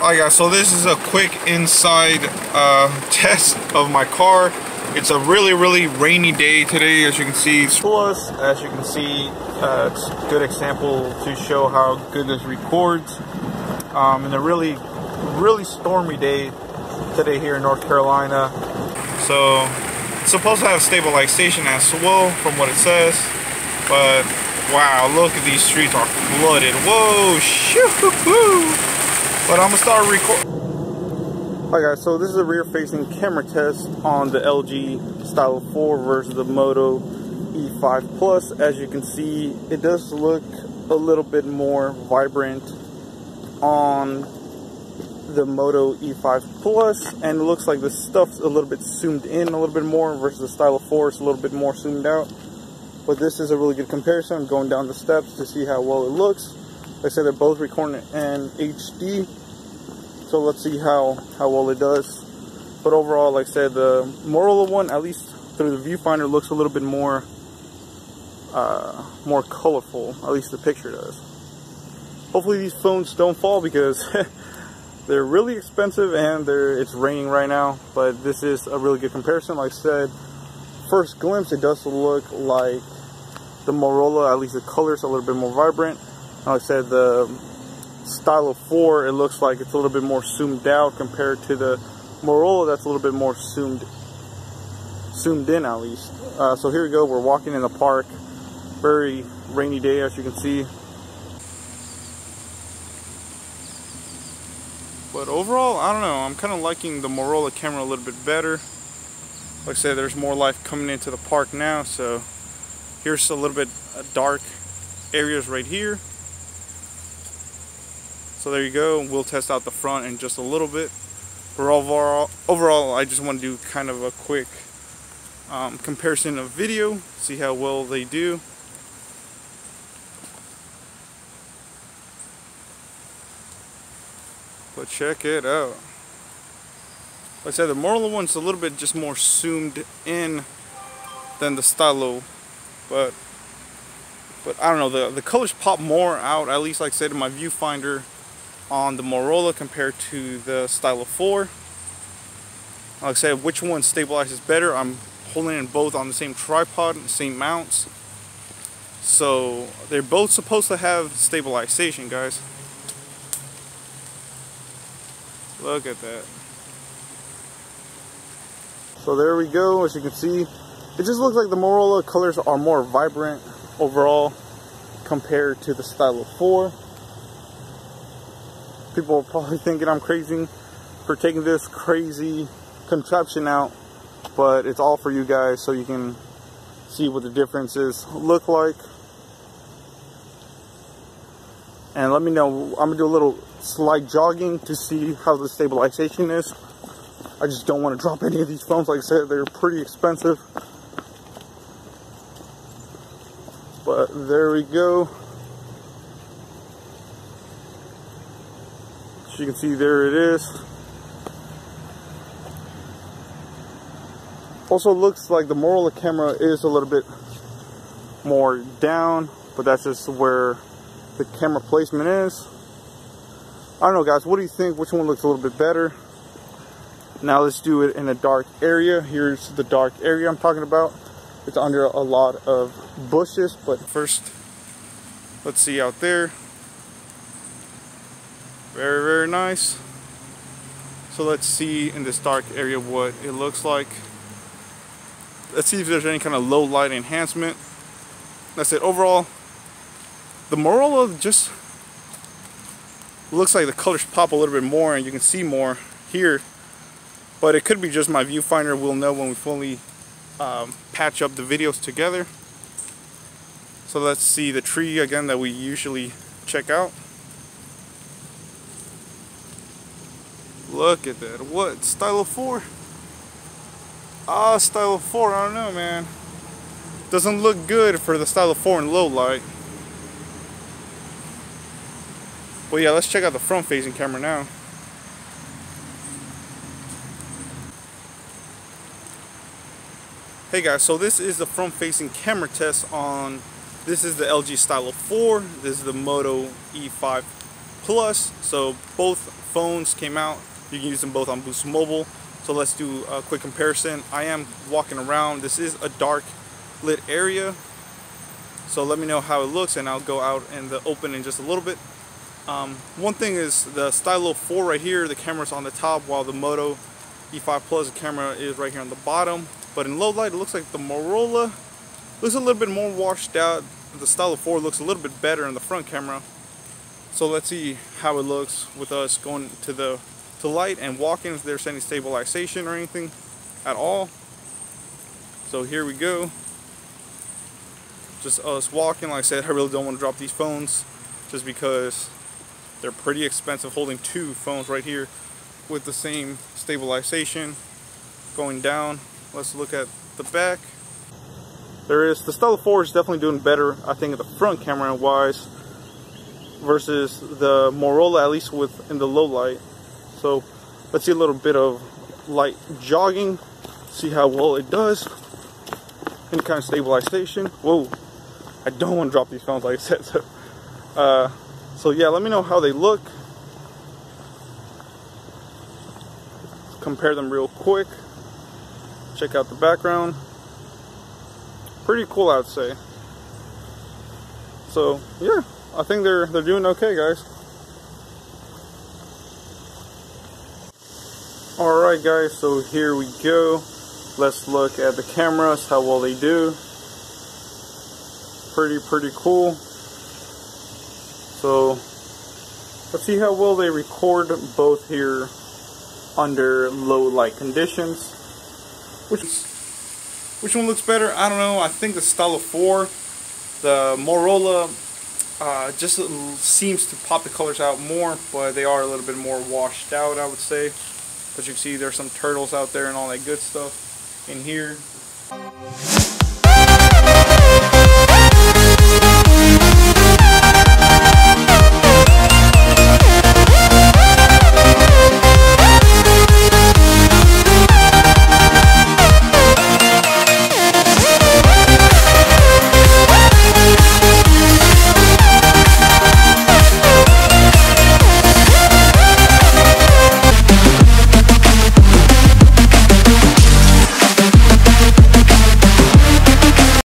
Alright guys, so this is a quick inside test of my car. It's a really rainy day today, as you can see. Plus, as you can see, it's a good example to show how good this records. And a really stormy day today here in North Carolina. So it's supposed to have stabilization as well from what it says. But wow, look at these streets are flooded. Whoa, shoo-hoo-hoo. But I'm gonna start recording. Alright guys, so this is a rear facing camera test on the LG Stylo 4 versus the Moto E5 Plus. As you can see, it does look a little bit more vibrant on the Moto E5 Plus, and it looks like the stuff's a little bit zoomed in a little bit more versus the Stylo 4. It's a little bit more zoomed out. But this is a really good comparison. I'm going down the steps to see how well it looks. Like I said, they're both recording in HD, so let's see how well it does. But overall, like I said, the Motorola one, at least through the viewfinder, looks a little bit more colorful. At least the picture does. Hopefully these phones don't fall because they're really expensive and it's raining right now. But this is a really good comparison. Like I said, first glimpse, it does look like the Motorola, at least the color's a little bit more vibrant. Like I said, the Stylo 4, it looks like it's a little bit more zoomed out compared to the Motorola that's a little bit more zoomed in at least. So here we go, we're walking in the park. Very rainy day, as you can see. But overall, I don't know, I'm kind of liking the Motorola camera a little bit better. Like I said, there's more life coming into the park now, so here's a little bit dark areas right here. So there you go. We'll test out the front in just a little bit. But overall, I just want to do kind of a quick comparison of video, see how well they do. But check it out. Like I said, the Motorola one's a little bit just more zoomed in than the Stylo, but I don't know, the colors pop more out, at least like I said in my viewfinder on the Motorola compared to the Stylo 4. Like I said, which one stabilizes better? I'm holding in both on the same tripod, the same mounts. So they're both supposed to have stabilization, guys. Look at that. So there we go. As you can see, it just looks like the Motorola colors are more vibrant overall compared to the Stylo 4. People are probably thinking I'm crazy for taking this crazy contraption out, but it's all for you guys so you can see what the differences look like. And let me know. I'm gonna do a little slight jogging to see how the stabilization is. I just don't want to drop any of these phones. Like I said, they're pretty expensive. But there we go. As you can see, there it is. Also looks like the Motorola camera is a little bit more down, but that's just where the camera placement is. I don't know, guys, what do you think? Which one looks a little bit better? Now let's do it in a dark area. Here's the dark area I'm talking about. It's under a lot of bushes, but first, let's see out there. Very nice. So let's see in this dark area what it looks like. Let's see if there's any kind of low light enhancement. That's it. Overall, the Motorola just looks like the colors pop a little bit more and you can see more here. But it could be just my viewfinder. We'll know when we fully patch up the videos together. So let's see the tree again that we usually check out. Look at that. What? Stylo 4? Ah, Stylo 4. I don't know, man. Doesn't look good for the Stylo 4 in low light. But yeah, let's check out the front facing camera now. Hey guys, so this is the front facing camera test on This is the LG Stylo 4. This is the Moto E5 Plus. So both phones came out. You can use them both on Boost Mobile. So let's do a quick comparison. I am walking around. This is a dark lit area. So let me know how it looks, and I'll go out in the open in just a little bit. One thing is the Stylo 4 right here, the camera's on the top, while the Moto E5 Plus, the camera is right here on the bottom. But in low light, it looks like the Motorola looks a little bit more washed out. The Stylo 4 looks a little bit better in the front camera. So let's see how it looks with us going to light and walking, if there's any stabilization or anything at all. So here we go. Just us walking. Like I said, I really don't want to drop these phones just because they're pretty expensive, holding two phones right here with the same stabilization. Going down, let's look at the back. The Stylo 4 is definitely doing better, I think, in the front camera wise versus the Motorola, at least in the low light. So let's see a little bit of light jogging, see how well it does. Any kind of stabilization. Whoa, I don't want to drop these phones, like I said. So yeah, let me know how they look. Compare them real quick. Check out the background. Pretty cool, I'd say. So yeah, I think they're doing okay, guys. Alright guys, so here we go. Let's look at the cameras, how well they do. Pretty cool. So let's see how well they record both here under low light conditions. Which one looks better? I don't know. I think the Stylo 4, the Motorola just seems to pop the colors out more, but they are a little bit more washed out, I would say. But you can see there's some turtles out there and all that good stuff in here.